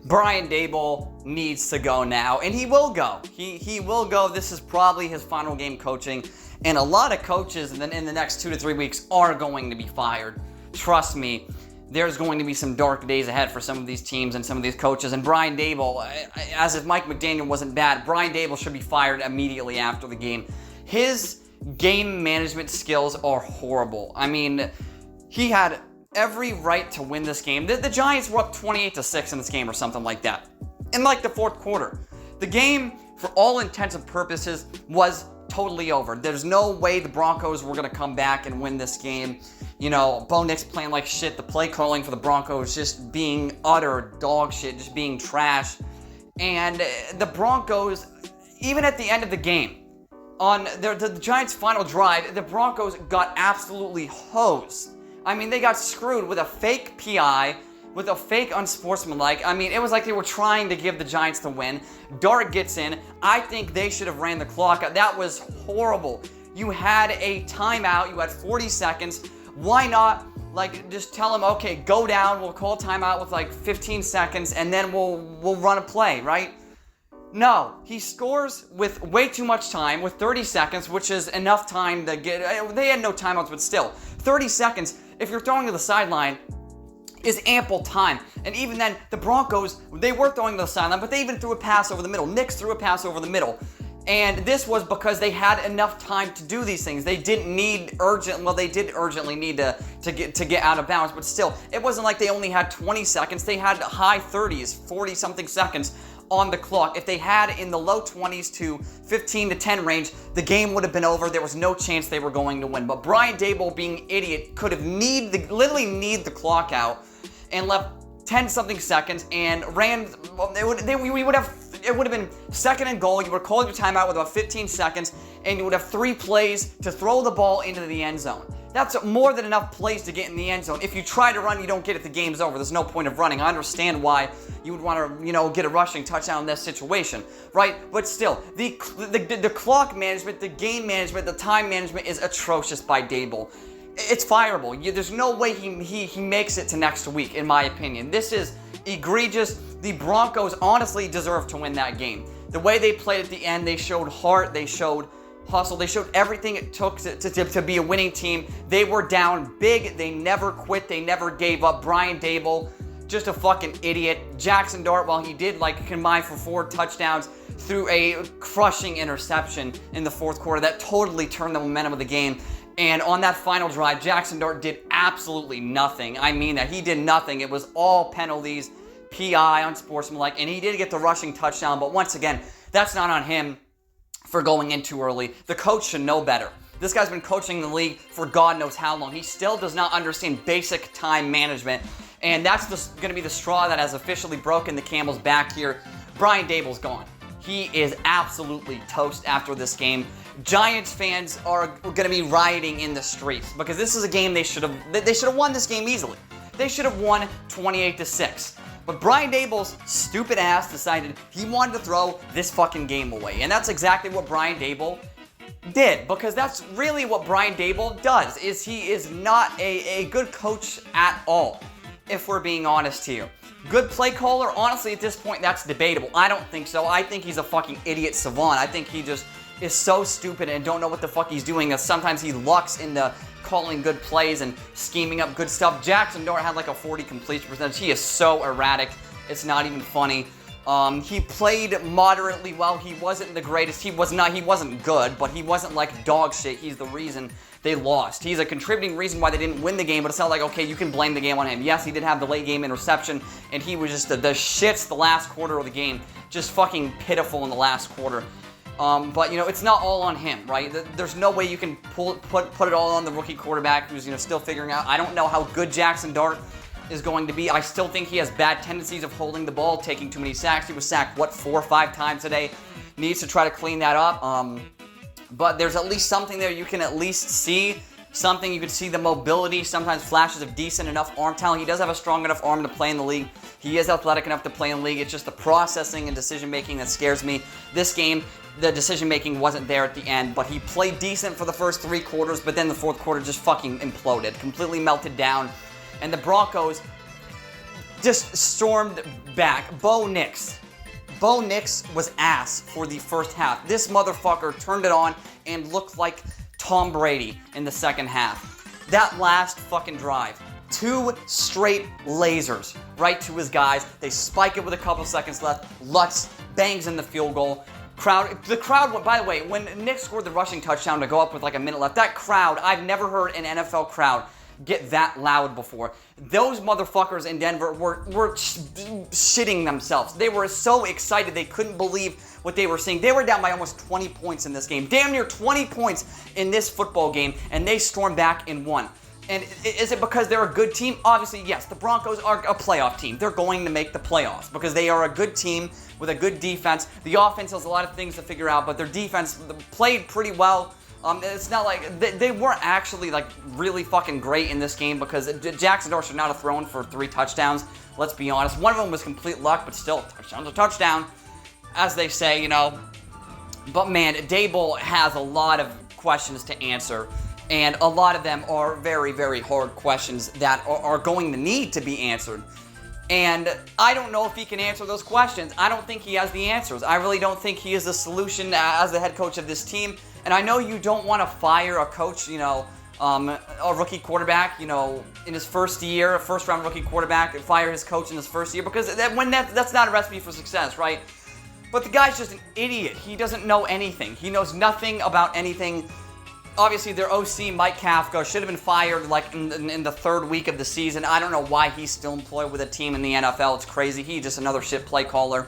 Brian Daboll needs to go now, and he will go. He will go. This is probably his final game coaching, and a lot of coaches in the next 2 to 3 weeks are going to be fired. Trust me, there's going to be some dark days ahead for some of these teams and some of these coaches, and Brian Daboll, as if Mike McDaniel wasn't bad, Brian Daboll should be fired immediately after the game. His game management skills are horrible. I mean, he had every right to win this game. The Giants were up 28-6 in this game or something like that. In like the fourth quarter. The game, for all intents and purposes, was totally over. There's no way the Broncos were going to come back and win this game. You know, Bo Nix playing like shit. The play calling for the Broncos just being utter dog shit, just being trash. And the Broncos, even at the end of the game, on the Giants' final drive, the Broncos got absolutely hosed. I mean, they got screwed with a fake PI, with a fake unsportsmanlike. I mean, it was like they were trying to give the Giants the win. Dart gets in. I think they should have ran the clock out. That was horrible. You had a timeout. You had 40 seconds. Why not, like, just tell them, okay, go down. We'll call timeout with like 15 seconds, and then we'll run a play, right? No, he scores with way too much time, with 30 seconds, which is enough time to get... They had no timeouts, but still, 30 seconds, if you're throwing to the sideline, is ample time. And even then, the Broncos, they were throwing to the sideline, but they even threw a pass over the middle. Nix threw a pass over the middle. And this was because they had enough time to do these things. They didn't need they did urgently need to get out of bounds, but still, it wasn't like they only had 20 seconds. They had high 30s, 40-something seconds on the clock. If they had in the low 20s to 15 to 10 range, the game would have been over. There was no chance they were going to win. But Brian Daboll, being an idiot, could have literally need the clock out and left 10-something seconds and ran. It would have been second and goal. You would have called your timeout with about 15 seconds, and you would have 3 plays to throw the ball into the end zone. That's more than enough plays to get in the end zone. If you try to run, you don't get it, the game's over. There's no point of running. I understand why you would want to, get a rushing touchdown in this situation, right? But still, the clock management, the game management, the time management is atrocious by Daboll. It's fireable. There's no way he makes it to next week, in my opinion. This is egregious. The Broncos honestly deserve to win that game. The way they played at the end, they showed heart, they showed hustle, they showed everything it took to be a winning team. They were down big, they never quit, they never gave up. Brian Daboll, just a fucking idiot. Jackson Dart, while he did combine for 4 touchdowns, threw a crushing interception in the fourth quarter that totally turned the momentum of the game. And on that final drive, Jackson Dart did absolutely nothing. I mean that. He did nothing. It was all penalties, PI, unsportsmanlike, and he did get the rushing touchdown, but once again, that's not on him for going in too early. The coach should know better. This guy's been coaching the league for God knows how long. He still does not understand basic time management, and that's going to be the straw that has officially broken the camel's back here. Brian Daboll's gone. He is absolutely toast after this game. Giants fans are going to be rioting in the streets because this is a game they should have won this game easily. They should have won 28-6. But Brian Daboll's stupid ass decided he wanted to throw this fucking game away. And that's exactly what Brian Daboll did, because that's really what Brian Daboll does, is he is not a good coach at all, if we're being honest here. Good play caller? Honestly, at this point, that's debatable. I don't think so. I think he's a fucking idiot savant. I think he just is so stupid and don't know what the fuck he's doing. Sometimes he lucks into calling good plays and scheming up good stuff. Jackson Dart had like a 40 completion percentage. He is so erratic. It's not even funny. He played moderately well. He wasn't the greatest. He wasn't good, but he wasn't like dog shit. He's the reason they lost. He's a contributing reason why they didn't win the game, but it's not like, okay, you can blame the game on him. Yes, he did have the late game interception, and he was just the shits the last quarter of the game. Just fucking pitiful in the last quarter. But, it's not all on him, right? There's no way you can put it all on the rookie quarterback who's, still figuring out. I don't know how good Jackson Dart is going to be. I still think he has bad tendencies of holding the ball, taking too many sacks. He was sacked, 4 or 5 times today. Needs to try to clean that up. But there's at least something there you can at least see. Something you can see the mobility, sometimes flashes of decent enough arm talent. He does have a strong enough arm to play in the league. He is athletic enough to play in the league. It's just the processing and decision-making that scares me. This game, the decision-making wasn't there at the end, but he played decent for the first 3 quarters, but then the fourth quarter just fucking imploded, completely melted down. And the Broncos, just stormed back. Bo Nix was ass for the first half. This motherfucker turned it on and looked like Tom Brady in the second half. That last fucking drive, 2 straight lasers right to his guys. They spike it with a couple seconds left. Lutz bangs in the field goal. The crowd, by the way, when Nick scored the rushing touchdown to go up with like a minute left, that crowd, I've never heard an NFL crowd get that loud before. Those motherfuckers in Denver were shitting themselves. They were so excited they couldn't believe what they were seeing. They were down by almost 20 points in this game. Damn near 20 points in this football game, and they stormed back and won. And is it because they're a good team? Obviously, yes. The Broncos are a playoff team. They're going to make the playoffs because they are a good team with a good defense. The offense has a lot of things to figure out, but their defense played pretty well. It's not like they weren't actually like really fucking great in this game because Jackson Dart should not have thrown for 3 touchdowns. Let's be honest. One of them was complete luck, but still, touchdown's a touchdown, as they say, you know. But man, Daboll has a lot of questions to answer, and a lot of them are very, very hard questions that are going to need to be answered. And I don't know if he can answer those questions. I don't think he has the answers. I really don't think he is the solution as the head coach of this team. And I know you don't want to fire a coach, you know, a rookie quarterback, you know, in his first year, a first-round rookie quarterback, and fire his coach in his first year because that's not a recipe for success, right? But the guy's just an idiot. He doesn't know anything. He knows nothing about anything. Obviously, their OC, Mike Kafka, should have been fired like in the 3rd week of the season. I don't know why he's still employed with a team in the NFL. It's crazy. He's just another shit play caller.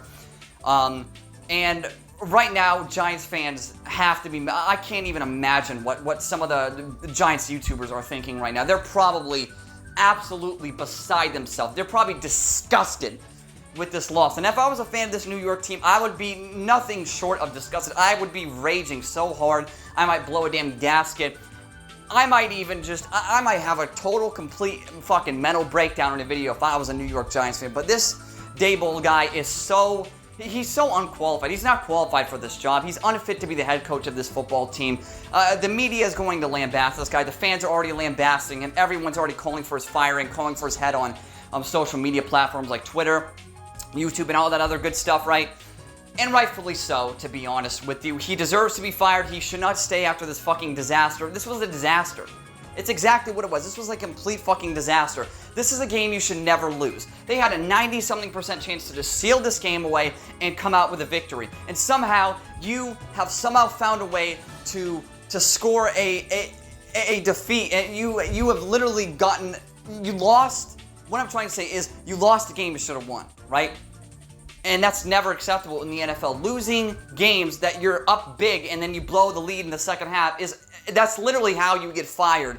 And right now, Giants fans have to be... I can't even imagine what some of the Giants YouTubers are thinking right now. They're probably absolutely beside themselves. They're probably disgusted with this loss. And if I was a fan of this New York team, I would be nothing short of disgusted. I would be raging so hard, I might blow a damn gasket. I might even I might have a total, complete fucking mental breakdown in a video if I was a New York Giants fan. But this Daboll guy is he's so unqualified. He's not qualified for this job. He's unfit to be the head coach of this football team. The media is going to lambast this guy. The fans are already lambasting him. Everyone's already calling for his firing, calling for his head on social media platforms like Twitter, YouTube, and all that other good stuff, right? And rightfully so, to be honest with you. He deserves to be fired. He should not stay after this fucking disaster. This was a disaster. It's exactly what it was. This was a complete fucking disaster. This is a game you should never lose. They had a 90-something% chance to just seal this game away and come out with a victory. And somehow, you have found a way to score a defeat. And you have literally you lost. What I'm trying to say is you lost the game you should have won, right? And that's never acceptable in the NFL. Losing games that you're up big and then you blow the lead in the second half that's literally how you get fired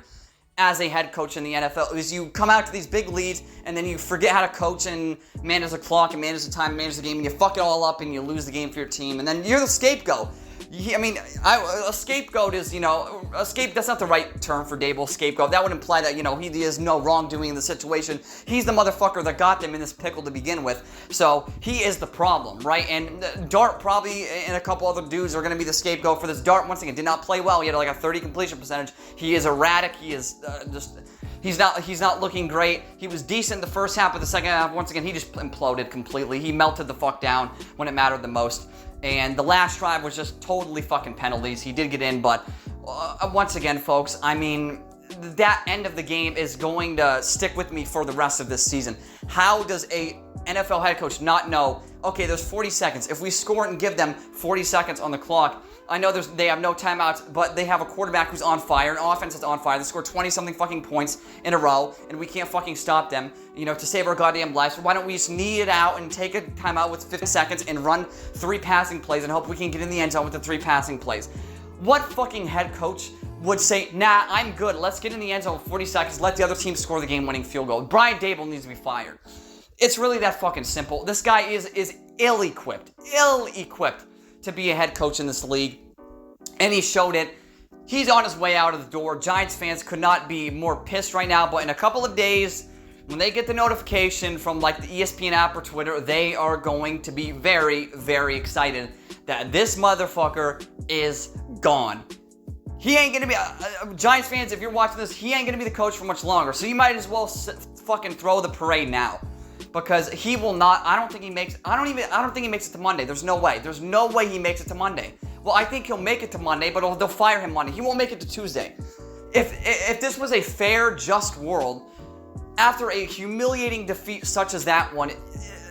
as a head coach in the NFL. Is you come out to these big leads and then you forget how to coach and manage the clock and manage the time and manage the game and you fuck it all up and you lose the game for your team and then you're the scapegoat. I mean, a scapegoat is, you know, that's not the right term for Daboll, scapegoat. That would imply that, you know, he has no wrongdoing in the situation. He's the motherfucker that got them in this pickle to begin with. So he is the problem, right? And Dart probably and a couple other dudes are going to be the scapegoat for this. Dart, once again, did not play well. He had like a 30 completion percentage. He is erratic. He is he's not looking great. He was decent the first half, but the second half, once again, he just imploded completely. He melted the fuck down when it mattered the most. And the last drive was just totally fucking penalties. He did get in, but once again, folks, I mean, that end of the game is going to stick with me for the rest of this season. How does a NFL head coach not know, okay, there's 40 seconds. If we score and give them 40 seconds on the clock, I know they have no timeouts, but they have a quarterback who's on fire, an offense that's on fire. They score 20-something fucking points in a row, and we can't fucking stop them, you know, to save our goddamn lives. So why don't we just knee it out and take a timeout with 50 seconds and run 3 passing plays and hope we can get in the end zone with the 3 passing plays? What fucking head coach would say, nah, I'm good. Let's get in the end zone with 40 seconds. Let the other team score the game-winning field goal. Brian Daboll needs to be fired. It's really that fucking simple. This guy is ill-equipped to be a head coach in this league, and he showed it. He's on his way out of the door. Giants fans could not be more pissed right now, but in a couple of days, when they get the notification from like the ESPN app or Twitter, they are going to be very, very excited that this motherfucker is gone. He ain't gonna be, Giants fans, if you're watching this, he ain't gonna be the coach for much longer, so you might as well fucking throw the parade now. because he will not. I don't think he makes it to Monday. There's no way. There's no way he makes it to Monday. Well, I think he'll make it to Monday, but they'll fire him Monday. He won't make it to Tuesday. If this was a fair, just world, after a humiliating defeat such as that one,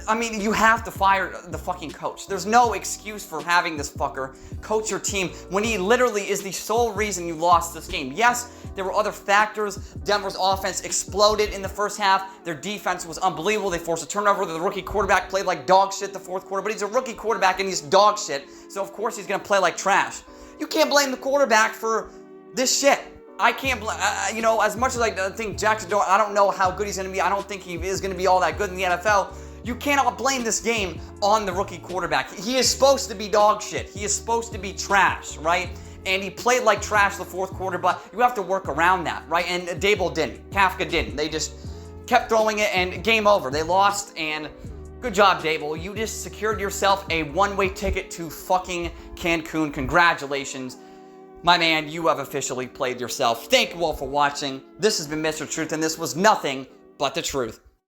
I mean, you have to fire the fucking coach. There's no excuse for having this fucker coach your team when he literally is the sole reason you lost this game. Yes, there were other factors. Denver's offense exploded in the first half. Their defense was unbelievable. They forced a turnover. The rookie quarterback played like dog shit the fourth quarter, but he's a rookie quarterback and he's dog shit, so of course he's going to play like trash. You can't blame the quarterback for this shit. I can't blame, as much as I think Jackson, I don't know how good he's going to be. I don't think he is going to be all that good in the NFL. You cannot blame this game on the rookie quarterback. He is supposed to be dog shit. He is supposed to be trash, right? And he played like trash the fourth quarter, but you have to work around that, right? And Daboll didn't. Kafka didn't. They just kept throwing it, and game over. They lost, and good job, Daboll. You just secured yourself a one-way ticket to fucking Cancun. Congratulations. My man, you have officially played yourself. Thank you all for watching. This has been Mr. Truth, and this was nothing but the truth.